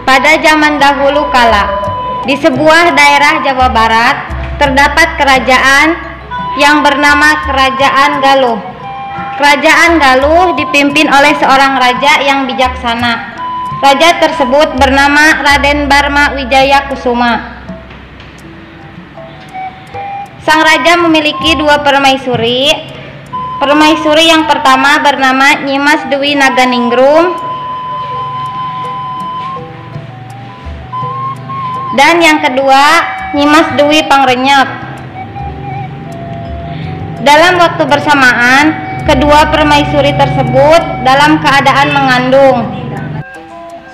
Pada zaman dahulu kala, di sebuah daerah Jawa Barat, terdapat kerajaan yang bernama Kerajaan Galuh. Kerajaan Galuh dipimpin oleh seorang raja yang bijaksana. Raja tersebut bernama Raden Barma Wijaya Kusuma. Sang raja memiliki dua permaisuri. Permaisuri yang pertama bernama Nyimas Dewi Naganingrum, dan yang kedua Nyimas Dewi Pangrenyep. Dalam waktu bersamaan, kedua permaisuri tersebut dalam keadaan mengandung.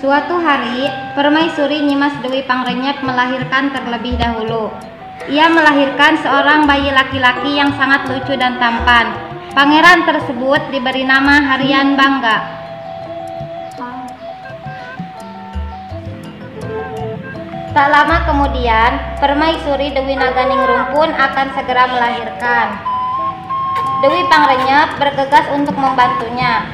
Suatu hari, permaisuri Nyimas Dewi Pangrenyep melahirkan terlebih dahulu. Ia melahirkan seorang bayi laki-laki yang sangat lucu dan tampan. Pangeran tersebut diberi nama Haryan Bangga. Tak lama kemudian, permaisuri Dewi Naganingrum pun akan segera melahirkan. Dewi Pangrenyep bergegas untuk membantunya.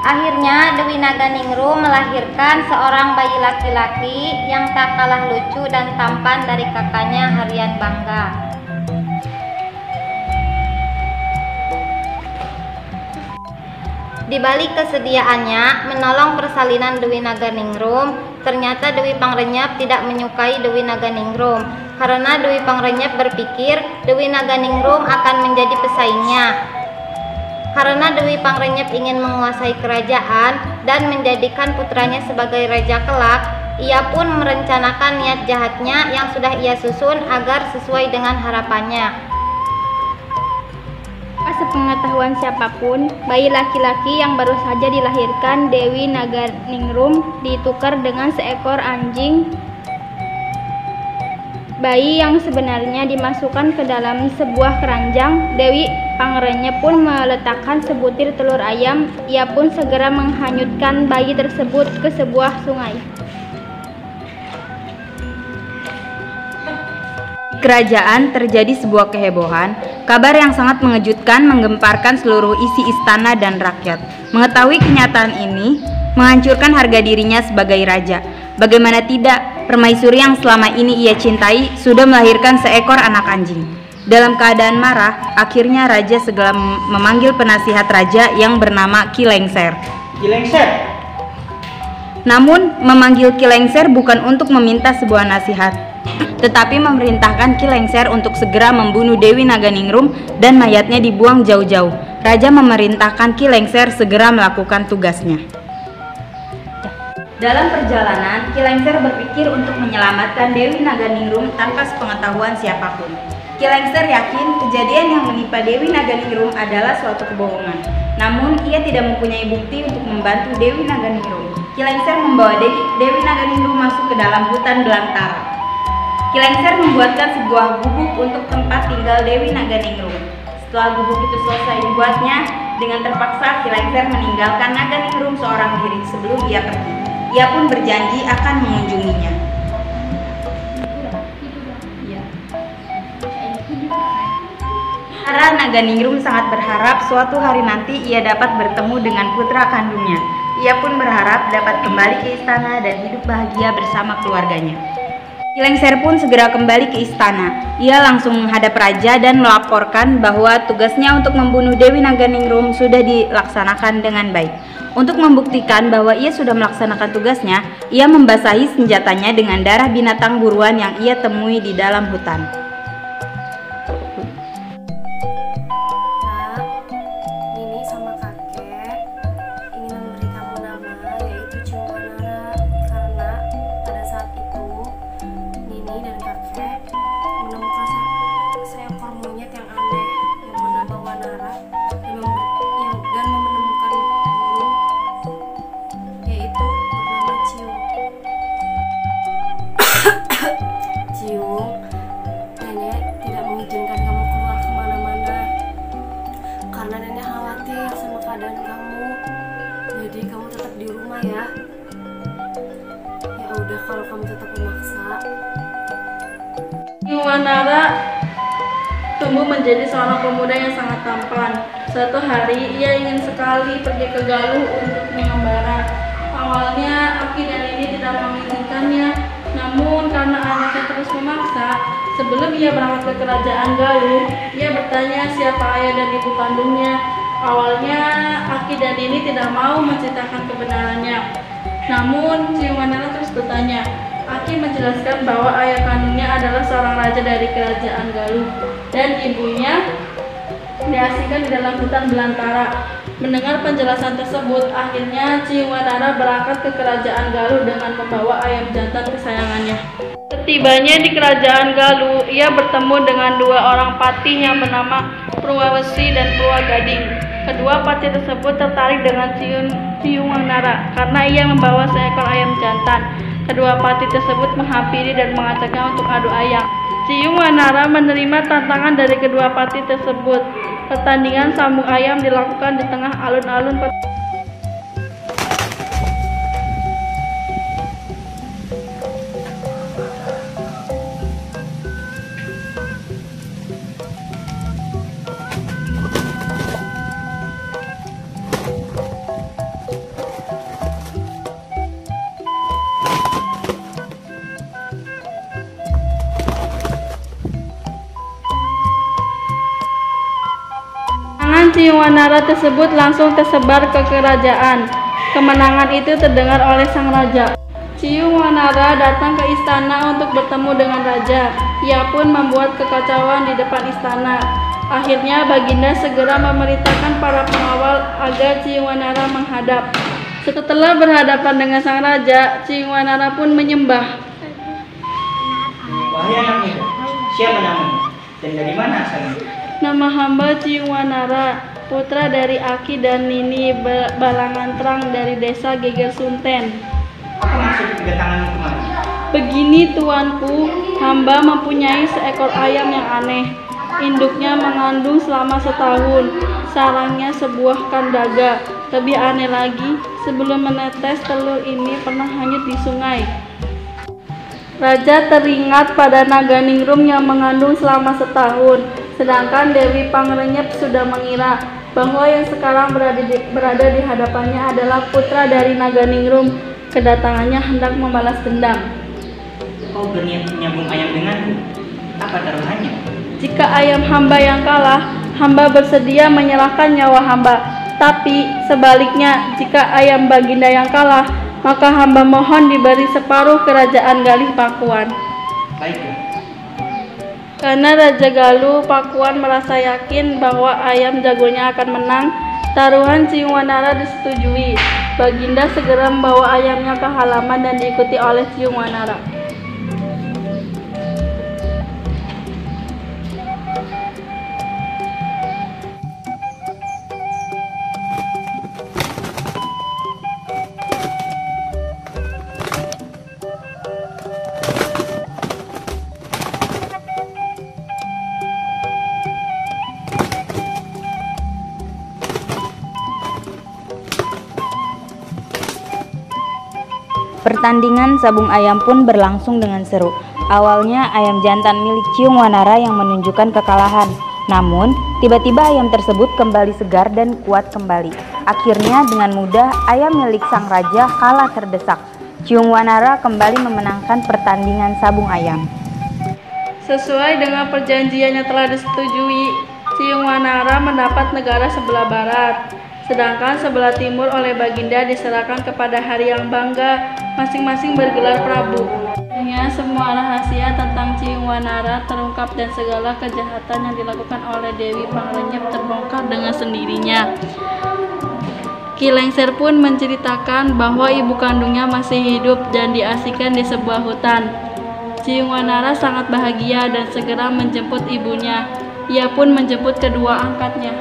Akhirnya Dewi Naganingrum melahirkan seorang bayi laki-laki yang tak kalah lucu dan tampan dari kakaknya Haryan Bangga. Di balik kesediaannya menolong persalinan Dewi Naganingrum, ternyata Dewi Pangrenyep tidak menyukai Dewi Naganingrum karena Dewi Pangrenyep berpikir Dewi Naganingrum akan menjadi pesaingnya. Karena Dewi Pangrenyep ingin menguasai kerajaan dan menjadikan putranya sebagai raja kelak, ia pun merencanakan niat jahatnya yang sudah ia susun agar sesuai dengan harapannya. Sepengetahuan siapapun, bayi laki-laki yang baru saja dilahirkan Dewi Naganingrum ditukar dengan seekor anjing. Bayi yang sebenarnya dimasukkan ke dalam sebuah keranjang. Dewi Pangrenyep pun meletakkan sebutir telur ayam. Ia pun segera menghanyutkan bayi tersebut ke sebuah sungai. Kerajaan terjadi sebuah kehebohan. Kabar yang sangat mengejutkan menggemparkan seluruh isi istana dan rakyat. Mengetahui kenyataan ini menghancurkan harga dirinya sebagai raja. Bagaimana tidak, permaisuri yang selama ini ia cintai sudah melahirkan seekor anak anjing. Dalam keadaan marah, akhirnya raja segera memanggil penasihat raja yang bernama Ki Lengser. Ki Lengser. Namun memanggil Ki Lengser bukan untuk meminta sebuah nasihat, tetapi memerintahkan Ki Lengser untuk segera membunuh Dewi Naganingrum dan mayatnya dibuang jauh-jauh. Raja memerintahkan Ki Lengser segera melakukan tugasnya. Dalam perjalanan, Ki Lengser berpikir untuk menyelamatkan Dewi Naganingrum tanpa sepengetahuan siapapun. Ki Lengser yakin kejadian yang menimpa Dewi Naganingrum adalah suatu kebohongan. Namun, ia tidak mempunyai bukti untuk membantu Dewi Naganingrum. Ki Lengser membawa Dewi Naganingrum masuk ke dalam hutan belantara. Ki Lengser membuatkan sebuah gubuk untuk tempat tinggal Dewi Naganingrum. Setelah gubuk itu selesai dibuatnya, dengan terpaksa Ki Lengser meninggalkan Naganingrum seorang diri sebelum ia pergi. Ia pun berjanji akan mengunjunginya. Para Naganingrum sangat berharap suatu hari nanti ia dapat bertemu dengan putra kandungnya. Ia pun berharap dapat kembali ke istana dan hidup bahagia bersama keluarganya. Ki Lengser pun segera kembali ke istana. Ia langsung menghadap raja dan melaporkan bahwa tugasnya untuk membunuh Dewi Naganingrum sudah dilaksanakan dengan baik. Untuk membuktikan bahwa ia sudah melaksanakan tugasnya, ia membasahi senjatanya dengan darah binatang buruan yang ia temui di dalam hutan. Jadi kamu tetap di rumah ya. Ya udah kalau kamu tetap memaksa. Wanara tumbuh menjadi seorang pemuda yang sangat tampan. Suatu hari ia ingin sekali pergi ke Galuh untuk mengembara. Awalnya Aki dan Nini tidak mengizinkannya, namun karena anaknya terus memaksa, sebelum ia berangkat ke kerajaan Galuh, ia bertanya siapa ayah dan ibu kandungnya. Awalnya Aki dan Nini tidak mau menceritakan kebenarannya, namun Ciung Wanara terus bertanya. Aki menjelaskan bahwa ayah kandungnya adalah seorang raja dari kerajaan Galuh dan ibunya diasingkan di dalam hutan belantara. Mendengar penjelasan tersebut, akhirnya Ciung Wanara berangkat ke kerajaan Galuh dengan membawa ayam jantan kesayangannya. Setibanya di kerajaan Galuh, ia bertemu dengan dua orang patih yang bernama Purwawesi dan Purwagading. Kedua patih tersebut tertarik dengan Ciung Wanara karena ia membawa seekor ayam jantan. Kedua patih tersebut menghampiri dan mengajaknya untuk adu ayam. Ciung Wanara menerima tantangan dari kedua patih tersebut. Pertandingan sambung ayam dilakukan di tengah alun-alun Ciung Wanara tersebut langsung tersebar ke kerajaan. Kemenangan itu terdengar oleh sang raja. Ciung Wanara datang ke istana untuk bertemu dengan raja. Ia pun membuat kekacauan di depan istana. Akhirnya Baginda segera memerintahkan para pengawal agar Ciung Wanara menghadap. Setelah berhadapan dengan sang raja, Ciung Wanara pun menyembah. Wahai anak muda, siapa namamu dan dari mana asalnya? Nama hamba Ciung Wanara, putra dari Aki dan Nini Balangantrang dari desa Geger Sunten. Apa maksud kedatanganmu kemari? Begini tuanku, hamba mempunyai seekor ayam yang aneh. Induknya mengandung selama setahun, sarangnya sebuah kandaga. Lebih aneh lagi, sebelum menetes telur ini pernah hanyut di sungai. Raja teringat pada naga ningrum yang mengandung selama setahun, sedangkan Dewi Pangrenyep sudah mengira bahwa yang sekarang berada di hadapannya adalah putra dari naga ningrum. Kedatangannya hendak membalas dendam. Kau berniat menyambung ayam denganku? Apa taruhannya? Jika ayam hamba yang kalah, hamba bersedia menyerahkan nyawa hamba. Tapi sebaliknya, jika ayam Baginda yang kalah, maka hamba mohon diberi separuh kerajaan Galih Pakuan. Baiklah. Karena Raja Galuh Pakuan merasa yakin bahwa ayam jagonya akan menang, taruhan Ciung Wanara disetujui. Baginda segera membawa ayamnya ke halaman dan diikuti oleh Ciung Wanara. Pertandingan sabung ayam pun berlangsung dengan seru. Awalnya ayam jantan milik Ciung Wanara yang menunjukkan kekalahan. Namun, tiba-tiba ayam tersebut kembali segar dan kuat kembali. Akhirnya dengan mudah ayam milik sang raja kalah terdesak. Ciung Wanara kembali memenangkan pertandingan sabung ayam. Sesuai dengan perjanjian yang telah disetujui, Ciung Wanara mendapat negara sebelah barat, sedangkan sebelah timur oleh Baginda diserahkan kepada Hari yang Bangga, masing-masing bergelar Prabu. Akhirnya semua rahasia tentang Ciung Wanara terungkap dan segala kejahatan yang dilakukan oleh Dewi Pangrenyep terbongkar dengan sendirinya. Ki Lengser pun menceritakan bahwa ibu kandungnya masih hidup dan diasingkan di sebuah hutan. Ciung Wanara sangat bahagia dan segera menjemput ibunya. Ia pun menjemput kedua angkatnya.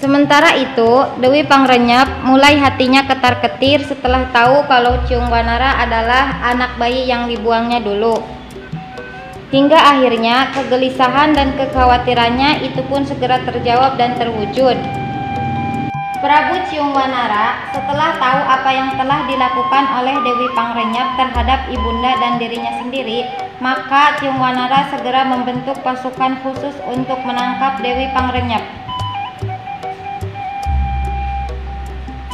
Sementara itu, Dewi Pangrenyep mulai hatinya ketar-ketir setelah tahu kalau Ciung Wanara adalah anak bayi yang dibuangnya dulu. Hingga akhirnya kegelisahan dan kekhawatirannya itu pun segera terjawab dan terwujud. Prabu Ciung Wanara setelah tahu apa yang telah dilakukan oleh Dewi Pangrenyep terhadap ibunda dan dirinya sendiri, maka Ciung Wanara segera membentuk pasukan khusus untuk menangkap Dewi Pangrenyep.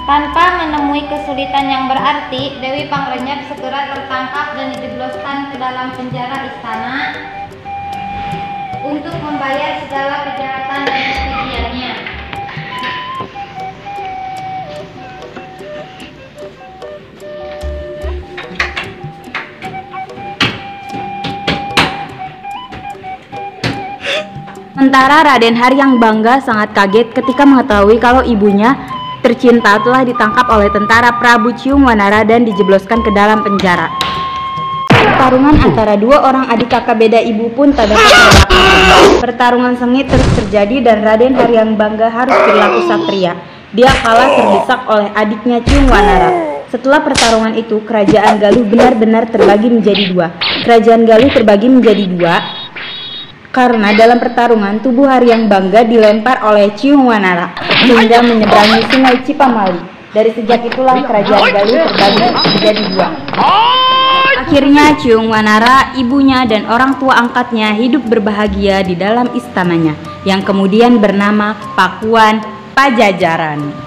Tanpa menemui kesulitan yang berarti, Dewi Pangrenyep segera tertangkap dan dijebloskan ke dalam penjara istana untuk membayar segala kejahatan dan kekejiannya. Sementara Raden Haryang Bangga sangat kaget ketika mengetahui kalau ibunya tercinta telah ditangkap oleh tentara Prabu Ciungwanara dan dijebloskan ke dalam penjara. Pertarungan antara dua orang adik kakak beda ibu pun tak dapat dielakkan. Pertarungan sengit terus terjadi dan Raden Haryang Bangga harus berlaku satria. Dia kalah terdesak oleh adiknya Ciungwanara. Setelah pertarungan itu, kerajaan Galuh benar-benar terbagi menjadi dua. Kerajaan Galuh terbagi menjadi dua karena dalam pertarungan tubuh Haryang Bangga dilempar oleh Ciungwanara sehingga menyeberangi sungai Cipamali. Dari sejak itulah kerajaan Galuh terbagi menjadi dua. Akhirnya Ciungwanara, ibunya dan orang tua angkatnya hidup berbahagia di dalam istananya yang kemudian bernama Pakuan Pajajaran.